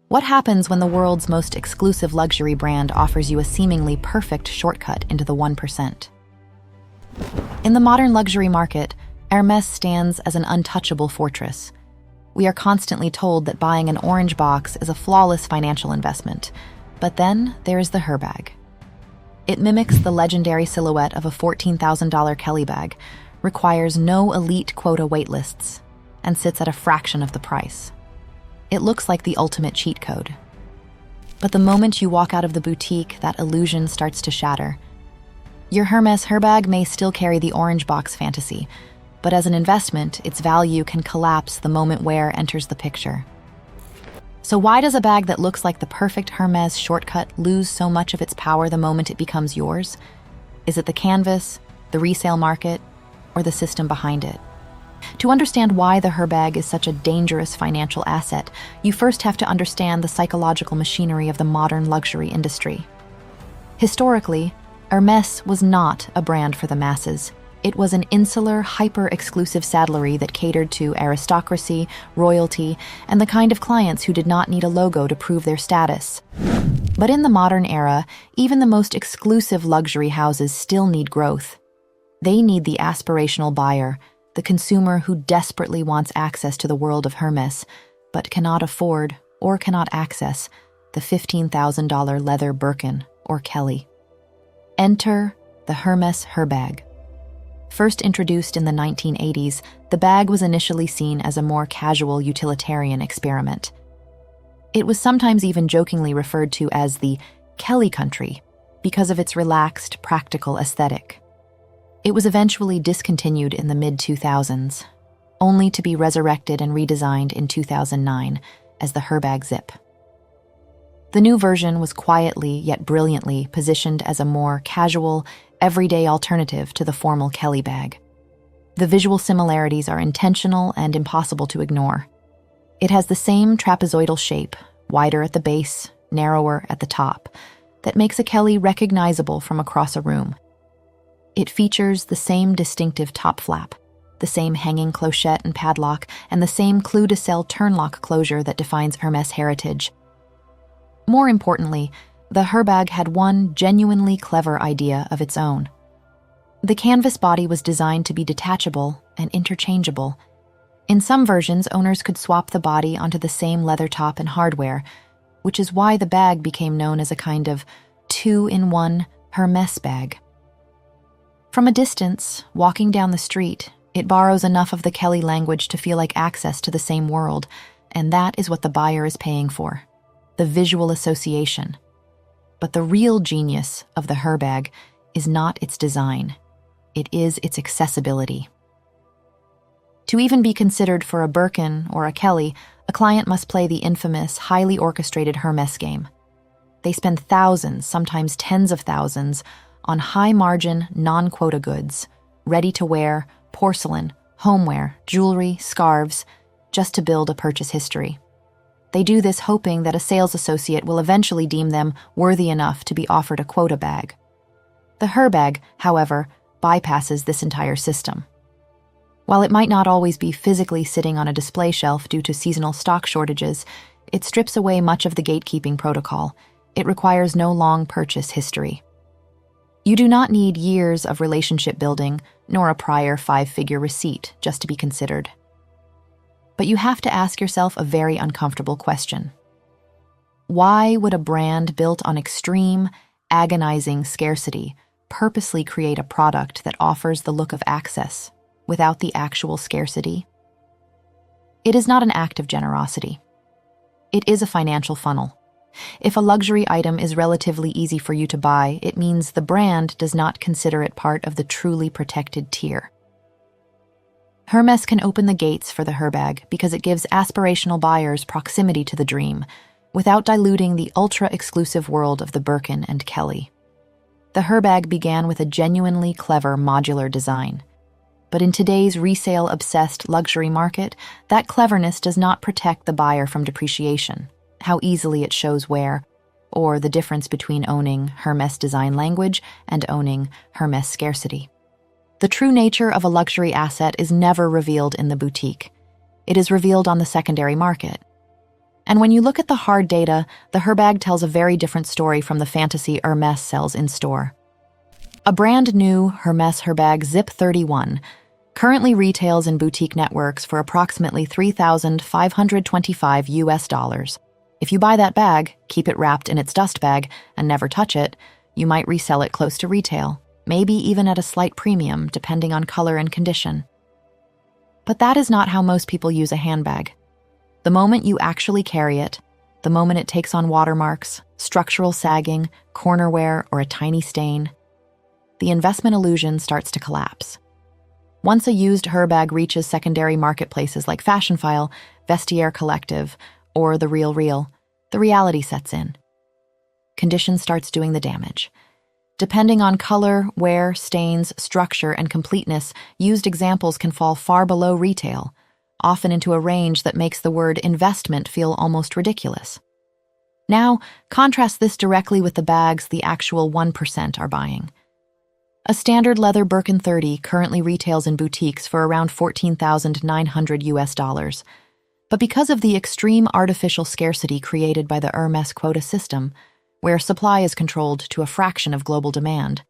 What happens when the world's most exclusive luxury brand offers you a seemingly perfect shortcut into the 1%? In the modern luxury market, Hermès stands as an untouchable fortress. We are constantly told that buying an orange box is a flawless financial investment. But then there is the Herbag. It mimics the legendary silhouette of a $14,000 Kelly bag, requires no elite quota waitlists, and sits at a fraction of the price. It looks like the ultimate cheat code. But the moment you walk out of the boutique, that illusion starts to shatter. Your Hermès Herbag may still carry the orange box fantasy, but as an investment, its value can collapse the moment wear enters the picture. So why does a bag that looks like the perfect Hermès shortcut lose so much of its power the moment it becomes yours? Is it the canvas, the resale market, or the system behind it? To understand why the Herbag is such a dangerous financial asset, you first have to understand the psychological machinery of the modern luxury industry. Historically, Hermès was not a brand for the masses. It was an insular, hyper-exclusive saddlery that catered to aristocracy, royalty, and the kind of clients who did not need a logo to prove their status. But in the modern era, even the most exclusive luxury houses still need growth. They need the aspirational buyer, the consumer who desperately wants access to the world of Hermès, but cannot afford or cannot access the $15,000 leather Birkin or Kelly. Enter the Hermès Herbag. First introduced in the 1980s, the bag was initially seen as a more casual utilitarian experiment. It was sometimes even jokingly referred to as the Kelly country because of its relaxed, practical aesthetic. It was eventually discontinued in the mid-2000s, only to be resurrected and redesigned in 2009 as the Herbag Zip. The new version was quietly yet brilliantly positioned as a more casual, everyday alternative to the formal Kelly bag. The visual similarities are intentional and impossible to ignore. It has the same trapezoidal shape, wider at the base, narrower at the top, that makes a Kelly recognizable from across a room. It features the same distinctive top flap, the same hanging clochette and padlock, and the same clou-de-sel turnlock closure that defines Hermès heritage. More importantly, the Herbag had one genuinely clever idea of its own. The canvas body was designed to be detachable and interchangeable. In some versions, owners could swap the body onto the same leather top and hardware, which is why the bag became known as a kind of two-in-one Hermès bag. From a distance, walking down the street, it borrows enough of the Kelly language to feel like access to the same world, and that is what the buyer is paying for, the visual association. But the real genius of the Herbag is not its design. It is its accessibility. To even be considered for a Birkin or a Kelly, a client must play the infamous, highly orchestrated Hermès game. They spend thousands, sometimes tens of thousands, on high-margin, non-quota goods, ready-to-wear, porcelain, homeware, jewelry, scarves, just to build a purchase history. They do this hoping that a sales associate will eventually deem them worthy enough to be offered a quota bag. The Herbag, however, bypasses this entire system. While it might not always be physically sitting on a display shelf due to seasonal stock shortages, it strips away much of the gatekeeping protocol. It requires no long purchase history. You do not need years of relationship building, nor a prior 5-figure receipt just to be considered. But you have to ask yourself a very uncomfortable question. Why would a brand built on extreme, agonizing scarcity purposely create a product that offers the look of access without the actual scarcity? It is not an act of generosity. It is a financial funnel. If a luxury item is relatively easy for you to buy, it means the brand does not consider it part of the truly protected tier. Hermès can open the gates for the Herbag because it gives aspirational buyers proximity to the dream, without diluting the ultra-exclusive world of the Birkin and Kelly. The Herbag began with a genuinely clever modular design. But in today's resale-obsessed luxury market, that cleverness does not protect the buyer from depreciation, how easily it shows wear, or the difference between owning Hermès design language and owning Hermès scarcity. The true nature of a luxury asset is never revealed in the boutique. It is revealed on the secondary market. And when you look at the hard data, the Herbag tells a very different story from the fantasy Hermès sells in store. A brand new Hermès Herbag Zip 31 currently retails in boutique networks for approximately $3,525. If you buy that bag, keep it wrapped in its dust bag, and never touch it, you might resell it close to retail, maybe even at a slight premium depending on color and condition. But that is not how most people use a handbag. The moment you actually carry it, the moment it takes on watermarks, structural sagging, corner wear, or a tiny stain, the investment illusion starts to collapse. Once a used Herbag reaches secondary marketplaces like Fashionphile, Vestiaire Collective, or The Real, the reality sets in. Condition starts doing the damage. Depending on color, wear, stains, structure, and completeness, used examples can fall far below retail, often into a range that makes the word investment feel almost ridiculous. Now, contrast this directly with the bags the actual 1% are buying. A standard leather Birkin 30 currently retails in boutiques for around $14,900. But because of the extreme artificial scarcity created by the Hermès quota system, where supply is controlled to a fraction of global demand,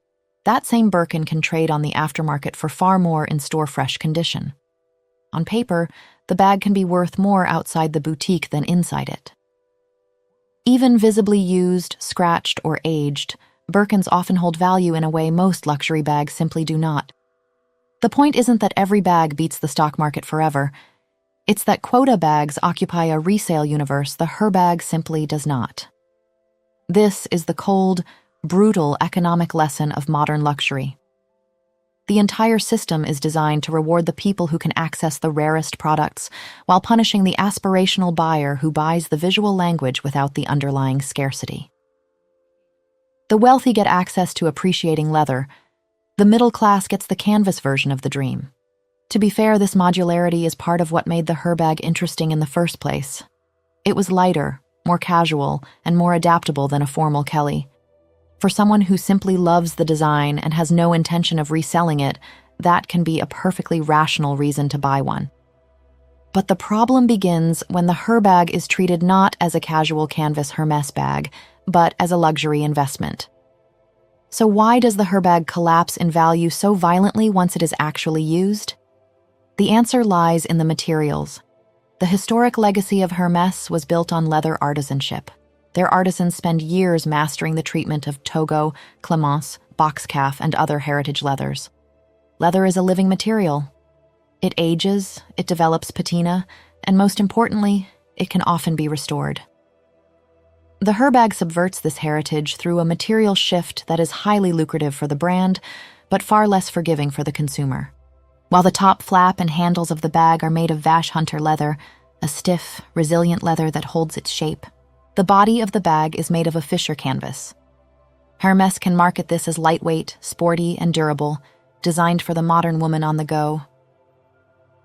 that same Birkin can trade on the aftermarket for far more in store fresh condition. On paper, the bag can be worth more outside the boutique than inside it. Even visibly used, scratched, or aged, Birkins often hold value in a way most luxury bags simply do not. The point isn't that every bag beats the stock market forever. It's that quota bags occupy a resale universe the Herbag simply does not. This is the cold, brutal economic lesson of modern luxury. The entire system is designed to reward the people who can access the rarest products, while punishing the aspirational buyer who buys the visual language without the underlying scarcity. The wealthy get access to appreciating leather. The middle class gets the canvas version of the dream. To be fair, this modularity is part of what made the Herbag interesting in the first place. It was lighter, more casual, and more adaptable than a formal Kelly. For someone who simply loves the design and has no intention of reselling it, that can be a perfectly rational reason to buy one. But the problem begins when the Herbag is treated not as a casual canvas Hermès bag, but as a luxury investment. So why does the Herbag collapse in value so violently once it is actually used? The answer lies in the materials. The historic legacy of Hermès was built on leather artisanship. Their artisans spend years mastering the treatment of Togo, Clemence, boxcalf, and other heritage leathers. Leather is a living material. It ages, it develops patina, and most importantly, it can often be restored. The Herbag subverts this heritage through a material shift that is highly lucrative for the brand, but far less forgiving for the consumer. While the top flap and handles of the bag are made of Vache Hunter leather, a stiff, resilient leather that holds its shape, the body of the bag is made of a Fisher canvas. Hermès can market this as lightweight, sporty, and durable, designed for the modern woman on the go.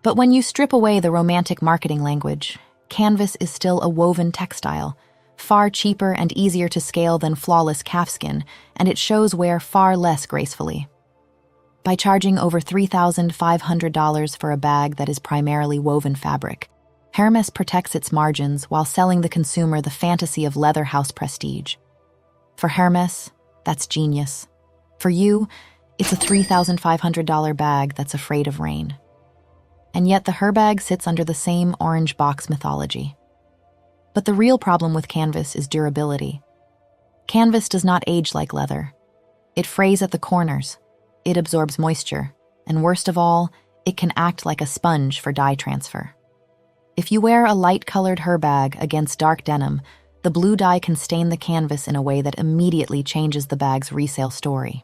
But when you strip away the romantic marketing language, canvas is still a woven textile, far cheaper and easier to scale than flawless calfskin, and it shows wear far less gracefully. By charging over $3,500 for a bag that is primarily woven fabric, Hermès protects its margins while selling the consumer the fantasy of leather house prestige. For Hermès, that's genius. For you, it's a $3,500 bag that's afraid of rain. And yet the Herbag sits under the same orange box mythology. But the real problem with canvas is durability. Canvas does not age like leather. It frays at the corners, it absorbs moisture, and worst of all, it can act like a sponge for dye transfer. If you wear a light-colored Herbag against dark denim, the blue dye can stain the canvas in a way that immediately changes the bag's resale story.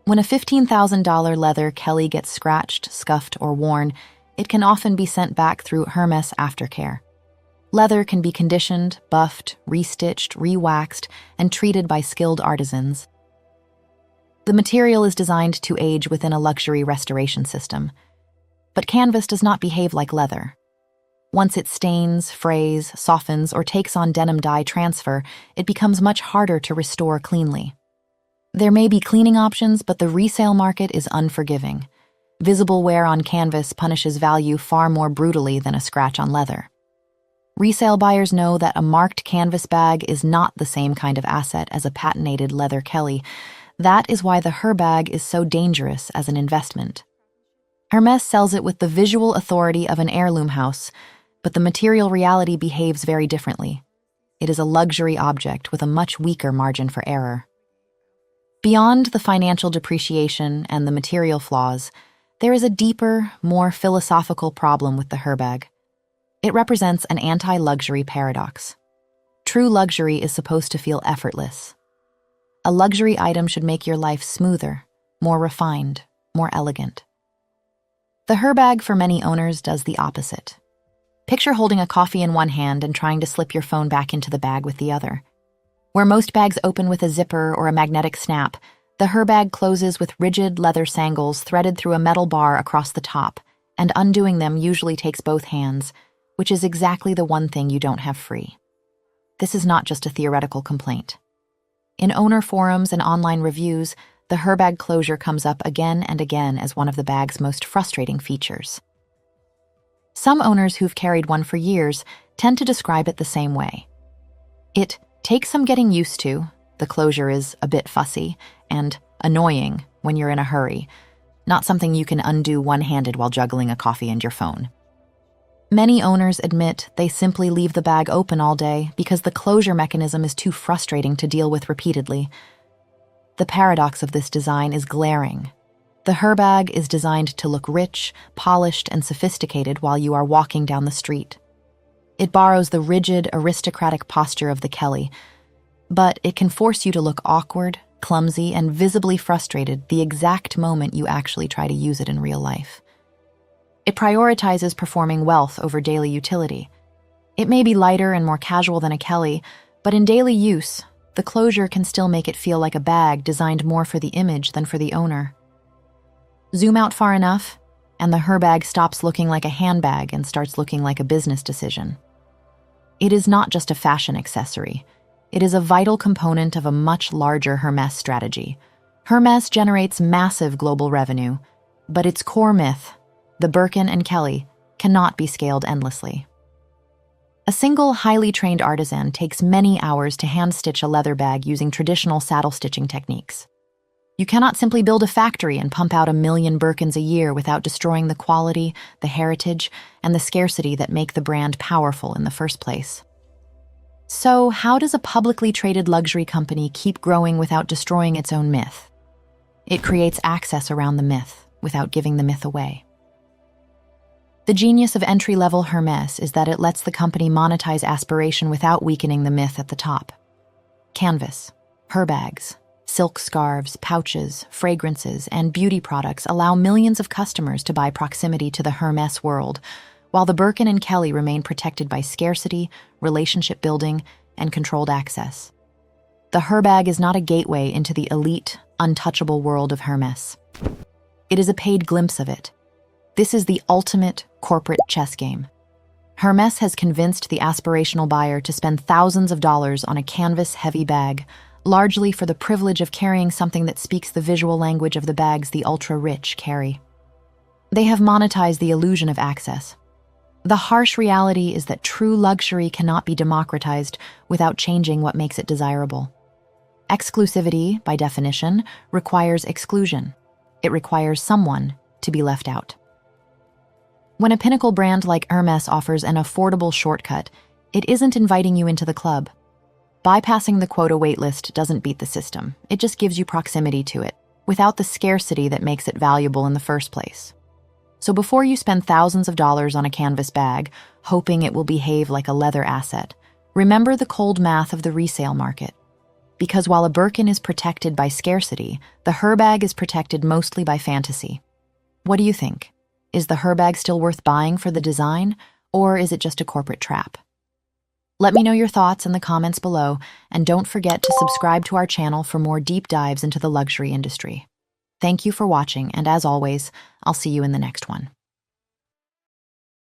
When a $15,000 leather Kelly gets scratched, scuffed, or worn, it can often be sent back through Hermès aftercare. Leather can be conditioned, buffed, restitched, re-waxed, and treated by skilled artisans. The material is designed to age within a luxury restoration system. But canvas does not behave like leather. Once it stains, frays, softens, or takes on denim dye transfer, it becomes much harder to restore cleanly. There may be cleaning options, but the resale market is unforgiving. Visible wear on canvas punishes value far more brutally than a scratch on leather. Resale buyers know that a marked canvas bag is not the same kind of asset as a patinated leather Kelly. That is why the Herbag is so dangerous as an investment. Hermès sells it with the visual authority of an heirloom house, but the material reality behaves very differently. It is a luxury object with a much weaker margin for error. Beyond the financial depreciation and the material flaws, there is a deeper, more philosophical problem with the Herbag. It represents an anti-luxury paradox. True luxury is supposed to feel effortless. A luxury item should make your life smoother, more refined, more elegant. The Herbag for many owners does the opposite. Picture holding a coffee in one hand and trying to slip your phone back into the bag with the other. Where most bags open with a zipper or a magnetic snap, the Herbag closes with rigid leather sangles threaded through a metal bar across the top, and undoing them usually takes both hands, which is exactly the one thing you don't have free. This is not just a theoretical complaint. In owner forums and online reviews, the Herbag closure comes up again and again as one of the bag's most frustrating features. Some owners who've carried one for years tend to describe it the same way. It takes some getting used to, the closure is a bit fussy, and annoying when you're in a hurry, not something you can undo one-handed while juggling a coffee and your phone. Many owners admit they simply leave the bag open all day because the closure mechanism is too frustrating to deal with repeatedly. The paradox of this design is glaring. The Herbag is designed to look rich, polished, and sophisticated while you are walking down the street. It borrows the rigid, aristocratic posture of the Kelly, but it can force you to look awkward, clumsy, and visibly frustrated the exact moment you actually try to use it in real life. It prioritizes performing wealth over daily utility. It may be lighter and more casual than a Kelly, but in daily use, the closure can still make it feel like a bag designed more for the image than for the owner. Zoom out far enough, and the Herbag stops looking like a handbag and starts looking like a business decision. It is not just a fashion accessory. It is a vital component of a much larger Hermès strategy. Hermès generates massive global revenue, but its core myth, the Birkin and Kelly, cannot be scaled endlessly. A single highly trained artisan takes many hours to hand-stitch a leather bag using traditional saddle stitching techniques. You cannot simply build a factory and pump out 1 million Birkins a year without destroying the quality, the heritage, and the scarcity that make the brand powerful in the first place. So, how does a publicly traded luxury company keep growing without destroying its own myth? It creates access around the myth without giving the myth away. The genius of entry-level Hermès is that it lets the company monetize aspiration without weakening the myth at the top. Canvas, Herbags, silk scarves, pouches, fragrances, and beauty products allow millions of customers to buy proximity to the Hermès world, while the Birkin and Kelly remain protected by scarcity, relationship building, and controlled access. The Herbag is not a gateway into the elite, untouchable world of Hermès. It is a paid glimpse of it. This is the ultimate corporate chess game. Hermès has convinced the aspirational buyer to spend thousands of dollars on a canvas-heavy bag, largely for the privilege of carrying something that speaks the visual language of the bags the ultra-rich carry. They have monetized the illusion of access. The harsh reality is that true luxury cannot be democratized without changing what makes it desirable. Exclusivity, by definition, requires exclusion. It requires someone to be left out. When a pinnacle brand like Hermès offers an affordable shortcut, it isn't inviting you into the club. Bypassing the quota waitlist doesn't beat the system. It just gives you proximity to it, without the scarcity that makes it valuable in the first place. So before you spend thousands of dollars on a canvas bag, hoping it will behave like a leather asset, remember the cold math of the resale market. Because while a Birkin is protected by scarcity, the Herbag is protected mostly by fantasy. What do you think? Is the Herbag still worth buying for the design, or is it just a corporate trap? Let me know your thoughts in the comments below, and don't forget to subscribe to our channel for more deep dives into the luxury industry. Thank you for watching, and as always, I'll see you in the next one.